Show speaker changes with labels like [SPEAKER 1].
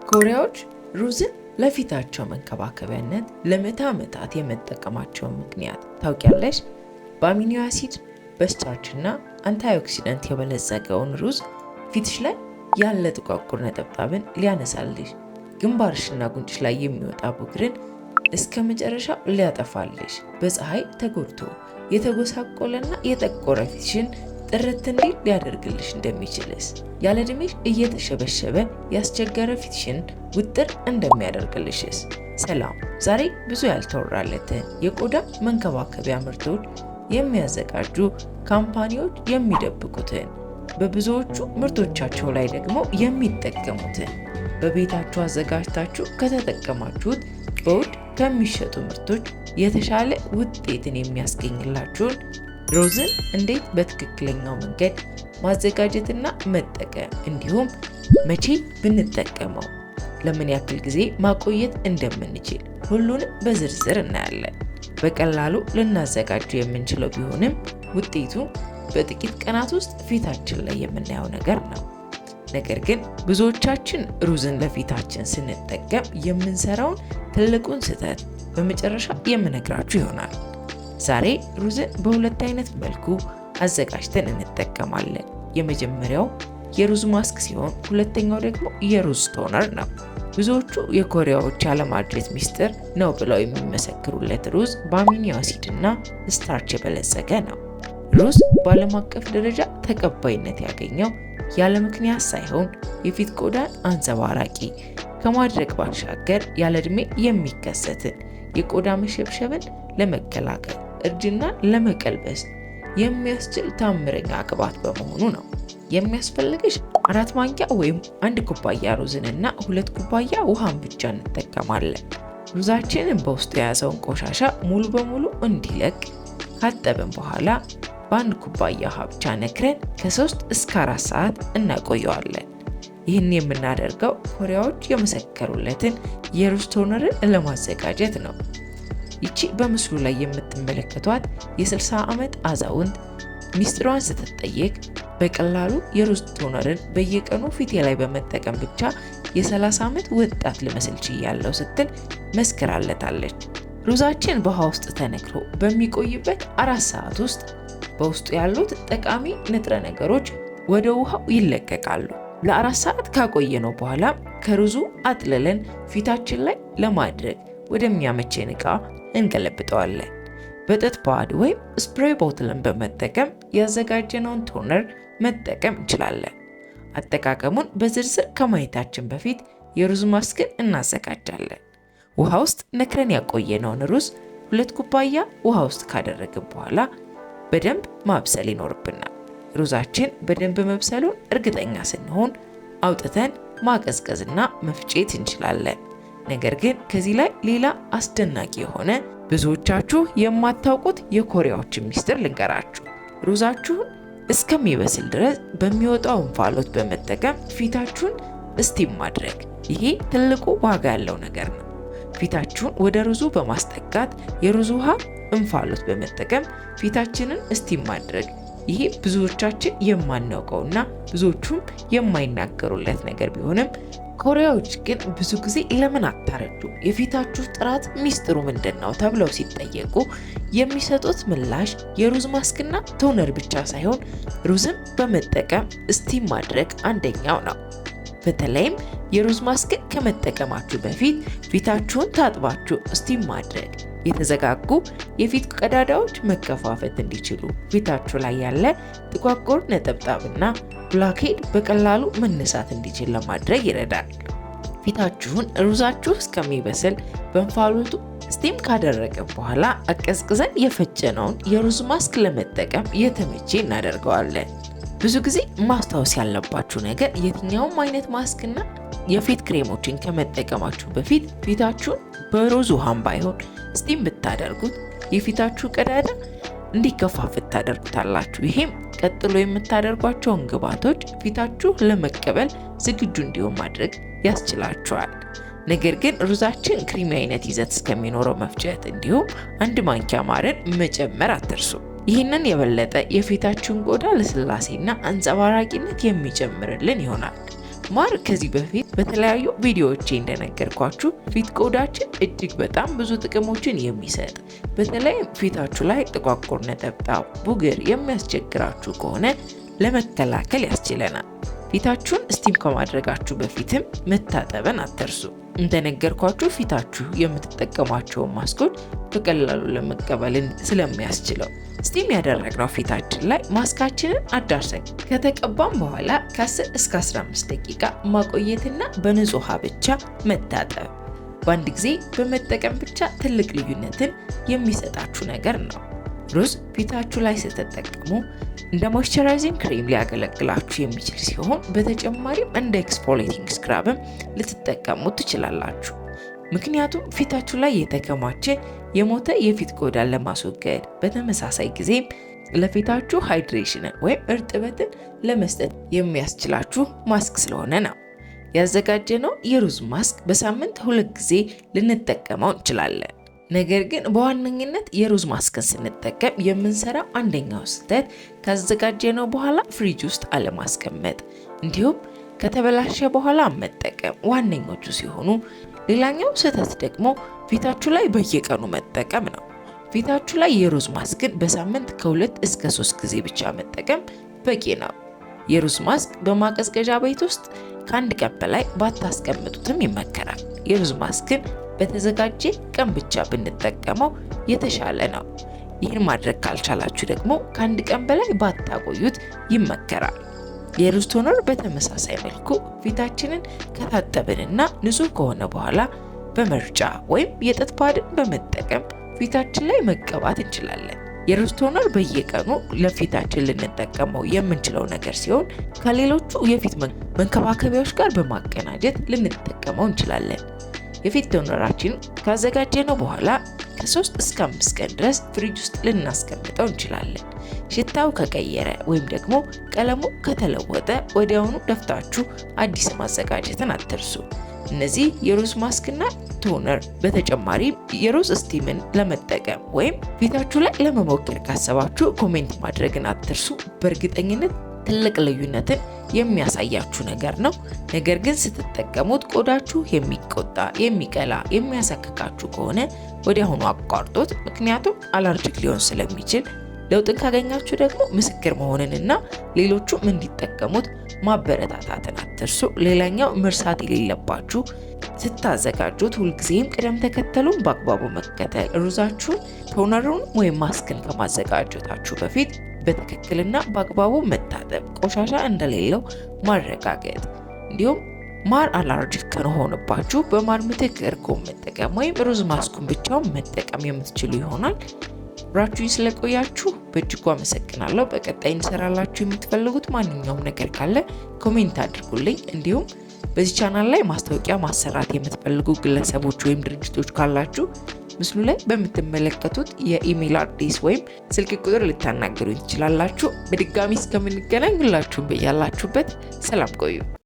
[SPEAKER 1] ኮሪያዎች ሩዝን ለፊታቸው መንከባከቢያነት ለምዕተ ዓመታት የመጠቀማቸውን ምክንያት ታውቂያለሽ? በአሚኖ አሲድ በስታርች እና አንታይኦክሲደንት የበለጸገውን ሩዝ ፊትሽ ላይ ያለ ጥቋቁር ነጠብጣብን ሊያነሳልሽ፣ ግንባርሽና ጉንጭሽ ላይ የሚወጣ ቡግርን እስከ መጨረሻው ሊያጠፋልሽ፣ በፀሐይ ተጎድቶ የተጎሳቆለና የጠቆረ ፊትሽን ጥርት እንዲል ሊያደርግልሽ እንደሚችልስ፣ ያለ ዕድሜሽ እየተሸበሸበ ያስቸገረ ፊትሽን ውጥር እንደሚያደርግልሽስ። ሰላም! ዛሬ ብዙ ያልተወራለትን የቆዳ መንከባከቢያ ምርቶች የሚያዘጋጁ ካምፓኒዎች የሚደብቁትን፣ በብዙዎቹ ምርቶቻቸው ላይ ደግሞ የሚጠቀሙትን፣ በቤታችሁ አዘጋጅታችሁ ከተጠቀማችሁት በውድ ከሚሸጡ ምርቶች የተሻለ ውጤትን የሚያስገኝላችሁን ሩዝን እንዴት በትክክለኛው መንገድ ማዘጋጀትና መጠቀም እንዲሁም መቼ ብንጠቀመው ለምን ያክል ጊዜ ማቆየት እንደምንችል ሁሉንም በዝርዝር እናያለን። በቀላሉ ልናዘጋጁ የምንችለው ቢሆንም ውጤቱ በጥቂት ቀናት ውስጥ ፊታችን ላይ የምናየው ነገር ነው። ነገር ግን ብዙዎቻችን ሩዝን ለፊታችን ስንጠቀም የምንሰራውን ትልቁን ስህተት በመጨረሻ የምነግራችሁ ይሆናል። ዛሬ ሩዝን በሁለት አይነት መልኩ አዘጋጅተን እንጠቀማለን። የመጀመሪያው የሩዝ ማስክ ሲሆን ሁለተኛው ደግሞ የሩዝ ቶነር ነው። ብዙዎቹ የኮሪያዎች ያለማድሬት ሚስጥር ነው ብለው የሚመሰክሩለት ሩዝ በአሚኖ አሲድ እና ስታርች የበለጸገ ነው። ሩዝ በዓለም አቀፍ ደረጃ ተቀባይነት ያገኘው ያለ ምክንያት ሳይሆን የፊት ቆዳን አንጸባራቂ ከማድረግ ባሻገር ያለ ዕድሜ የሚከሰትን የቆዳ መሸብሸብን ለመከላከል እርጅናን ለመቀልበስ የሚያስችል ታምረኛ ቅባት በመሆኑ ነው። የሚያስፈልግሽ 4 ማንኪያ ወይም 1 ኩባያ ሩዝንና 2 ኩባያ ውሃን ብቻ እንጠቀማለን። ሩዛችንን በውስጡ የያዘውን ቆሻሻ ሙሉ በሙሉ እንዲለቅ ካጠብን በኋላ በ1 ኩባያ ውሃ ብቻ ነክረን ከ3 እስከ 4 ሰዓት እናቆየዋለን። ይህን የምናደርገው ኮሪያዎች የመሰከሩለትን የሩዝ ቶነርን ለማዘጋጀት ነው። ይቺ በምስሉ ላይ የምትመለከቷት የ60 ዓመት አዛውንት ሚስጥሯን ስትጠየቅ በቀላሉ የሩዝ ቶነርን በየቀኑ ፊቴ ላይ በመጠቀም ብቻ የ30 ዓመት ወጣት ልመስል ችያለሁ ስትል መስክራለታለች። ሩዛችን በውሃ ውስጥ ተነክሮ በሚቆይበት 4 ሰዓት ውስጥ በውስጡ ያሉት ጠቃሚ ንጥረ ነገሮች ወደ ውሃው ይለቀቃሉ። ለ4 ሰዓት ካቆየነው በኋላ ከሩዙ አጥልለን ፊታችን ላይ ለማድረግ ወደሚያመቸን ዕቃ እንገለብጠዋለን። በጥጥ ፓድ ወይም ስፕሬይ ቦትልን በመጠቀም ያዘጋጀነውን ቶነር መጠቀም እንችላለን። አጠቃቀሙን በዝርዝር ከማየታችን በፊት የሩዝ ማስክን እናዘጋጃለን። ውሃ ውስጥ ነክረን ያቆየነውን ሩዝ 2 ኩባያ ውሃ ውስጥ ካደረግን በኋላ በደንብ ማብሰል ይኖርብናል። ሩዛችን በደንብ መብሰሉን እርግጠኛ ስንሆን አውጥተን ማቀዝቀዝና መፍጨት እንችላለን። ነገር ግን ከዚህ ላይ ሌላ አስደናቂ የሆነ ብዙዎቻችሁ የማታውቁት የኮሪያዎችን ሚስጥር ልንገራችሁ። ሩዛችሁን እስከሚበስል ድረስ በሚወጣው እንፋሎት በመጠቀም ፊታችሁን እስቲም ማድረግ። ይሄ ትልቁ ዋጋ ያለው ነገር ነው። ፊታችሁን ወደ ሩዙ በማስጠጋት የሩዝ ውሃ እንፋሎት በመጠቀም ፊታችንን እስቲም ማድረግ። ይሄ ብዙዎቻችን የማናውቀውና ብዙዎቹም የማይናገሩለት ነገር ቢሆንም ኮሪያዎች ግን ብዙ ጊዜ ለምን አታረጁ? የፊታችሁ ጥራት ሚስጥሩ ምንድነው? ተብለው ሲጠየቁ የሚሰጡት ምላሽ የሩዝ ማስክና ቶነር ብቻ ሳይሆን ሩዝን በመጠቀም እስቲም ማድረግ አንደኛው ነው። በተለይም የሩዝ ማስክን ከመጠቀማችሁ በፊት ፊታችሁን ታጥባችሁ እስቲም ማድረግ የተዘጋጉ የፊት ቀዳዳዎች መከፋፈት እንዲችሉ ፊታችሁ ላይ ያለ ጥቋቁር ነጠብጣብና ብላክሄድ በቀላሉ መነሳት እንዲችል ለማድረግ ይረዳል። ፊታችሁን ሩዛችሁ እስከሚበስል በእንፋሎቱ ስቲም ካደረግን በኋላ አቀዝቅዘን የፈጨነውን የሩዝ ማስክ ለመጠቀም የተመቼ እናደርገዋለን። ብዙ ጊዜ ማስታወስ ያለባችሁ ነገር የትኛውም አይነት ማስክና የፊት ክሬሞችን ከመጠቀማችሁ በፊት ፊታችሁን በሩዝ ውሃም ባይሆን ስቲም ብታደርጉት የፊታችሁ ቀዳዳ እንዲከፋፈት ታደርጉታላችሁ። ይሄም ቀጥሎ የምታደርጓቸውን ግብዓቶች ፊታችሁ ለመቀበል ዝግጁ እንዲሆን ማድረግ ያስችላችኋል። ነገር ግን ሩዛችን ክሪሚ አይነት ይዘት እስከሚኖረው መፍጨት እንዲሁም 1 ማንኪያ ማርን መጨመር አትርሱ። ይህንን የበለጠ የፊታችሁን ቆዳ ለስላሴና አንጸባራቂነት የሚጨምርልን ይሆናል። ማር ከዚህ በፊት በተለያዩ ቪዲዮዎቼ እንደነገርኳችሁ ፊት ቆዳችን እጅግ በጣም ብዙ ጥቅሞችን የሚሰጥ በተለይም ፊታችሁ ላይ ጥቋቁር ነጠብጣብ፣ ቡግር የሚያስቸግራችሁ ከሆነ ለመከላከል ያስችለናል። ፊታችሁን ስቲም ከማድረጋችሁ በፊትም መታጠብን አትርሱ። እንደነገርኳችሁ ፊታችሁ የምትጠቀሟቸውን ማስኮች በቀላሉ ለመቀበልን ስለሚያስችለው ስቲም ያደረግነው ፊታችን ላይ ማስካችንን አዳርሰን ከተቀባም በኋላ ከ10 እስከ 15 ደቂቃ ማቆየትና በንጹህ ውሃ ብቻ መታጠብ በአንድ ጊዜ በመጠቀም ብቻ ትልቅ ልዩነትን የሚሰጣችሁ ነገር ነው። ሩዝ ፊታችሁ ላይ ስትጠቀሙ እንደ ሞይስቸራይዚንግ ክሬም ሊያገለግላችሁ የሚችል ሲሆን በተጨማሪም እንደ ኤክስፎሊየቲንግ ስክራብም ልትጠቀሙት ትችላላችሁ። ምክንያቱም ፊታችሁ ላይ የተከማቸ የሞተ የፊት ቆዳን ለማስወገድ በተመሳሳይ ጊዜም ለፊታችሁ ሃይድሬሽንን ወይም እርጥበትን ለመስጠት የሚያስችላችሁ ማስክ ስለሆነ ነው። ያዘጋጀነው የሩዝ ማስክ በሳምንት 2 ጊዜ ልንጠቀመው እንችላለን። ነገር ግን በዋነኝነት የሩዝ ማስክን ስንጠቀም የምንሰራው አንደኛው ስህተት ካዘጋጀነው በኋላ ፍሪጅ ውስጥ አለማስቀመጥ እንዲሁም ከተበላሸ በኋላ መጠቀም ዋነኞቹ ሲሆኑ፣ ሌላኛው ስህተት ደግሞ ፊታችሁ ላይ በየቀኑ መጠቀም ነው። ፊታችሁ ላይ የሩዝ ማስክን በሳምንት ከ2 እስከ 3 ጊዜ ብቻ መጠቀም በቂ ነው። የሩዝ ማስክ በማቀዝቀዣ ቤት ውስጥ ከ1 ቀን በላይ ባታስቀምጡትም ይመከራል። የሩዝ ማስክን በተዘጋጀ ቀን ብቻ ብንጠቀመው የተሻለ ነው። ይህን ማድረግ ካልቻላችሁ ደግሞ ከ1 ቀን በላይ ባታቆዩት ይመከራል። የሩዝ ቶነር በተመሳሳይ መልኩ ፊታችንን ከታጠብንና ንጹህ ከሆነ በኋላ በመርጫ ወይም የጥጥ ፓድን በመጠቀም ፊታችን ላይ መቀባት እንችላለን። የሩዝ ቶነር በየቀኑ ለፊታችን ልንጠቀመው የምንችለው ነገር ሲሆን ከሌሎቹ የፊት መንከባከቢያዎች ጋር በማቀናጀት ልንጠቀመው እንችላለን። የፊት ቶነራችን ካዘጋጀነው በኋላ ከ3 እስከ 5 ቀን ድረስ ፍሪጅ ውስጥ ልናስቀምጠው እንችላለን። ሽታው ከቀየረ ወይም ደግሞ ቀለሙ ከተለወጠ ወዲያውኑ ደፍታችሁ አዲስ ማዘጋጀትን አትርሱ። እነዚህ የሩዝ ማስክና ቶነር በተጨማሪ የሩዝ ስቲምን ለመጠቀም ወይም ፊታችሁ ላይ ለመሞከር ካሰባችሁ ኮሜንት ማድረግን አትርሱ። በእርግጠኝነት ትልቅ ልዩነትን የሚያሳያችሁ ነገር ነው። ነገር ግን ስትጠቀሙት ቆዳችሁ የሚቆጣ፣ የሚቀላ፣ የሚያሳክካችሁ ከሆነ ወዲያውኑ አቋርጦት፣ ምክንያቱም አለርጂክ ሊሆን ስለሚችል። ለውጥን ካገኛችሁ ደግሞ ምስክር መሆንንና ሌሎቹም እንዲጠቀሙት ማበረታታትን አትርሱ። ሌላኛው መርሳት የሌለባችሁ ስታዘጋጁት ሁልጊዜም ቅደም ተከተሉን በአግባቡ መከተል። ሩዛችሁን፣ ቶነሩን ወይም ማስክን ከማዘጋጀታችሁ በፊት በትክክልና በአግባቡ መታጠብ፣ ቆሻሻ እንደሌለው ማረጋገጥ። እንዲሁም ማር አለርጂክ ከሆነባችሁ በማር ምትክ እርጎን መጠቀም ወይም ሩዝ ማስኩን ብቻውን መጠቀም የምትችሉ ይሆናል። አብራችሁኝ ስለቆያችሁ በእጅጉ አመሰግናለሁ። በቀጣይ እንሰራላችሁ የምትፈልጉት ማንኛውም ነገር ካለ ኮሜንት አድርጉልኝ። እንዲሁም በዚህ ቻናል ላይ ማስታወቂያ ማሰራት የምትፈልጉ ግለሰቦች ወይም ድርጅቶች ካላችሁ ምስሉ ላይ በምትመለከቱት የኢሜል አድሬስ ወይም ስልክ ቁጥር ልታናገሩኝ ትችላላችሁ። በድጋሚ እስከምንገናኝ ሁላችሁም በያላችሁበት ሰላም ቆዩ።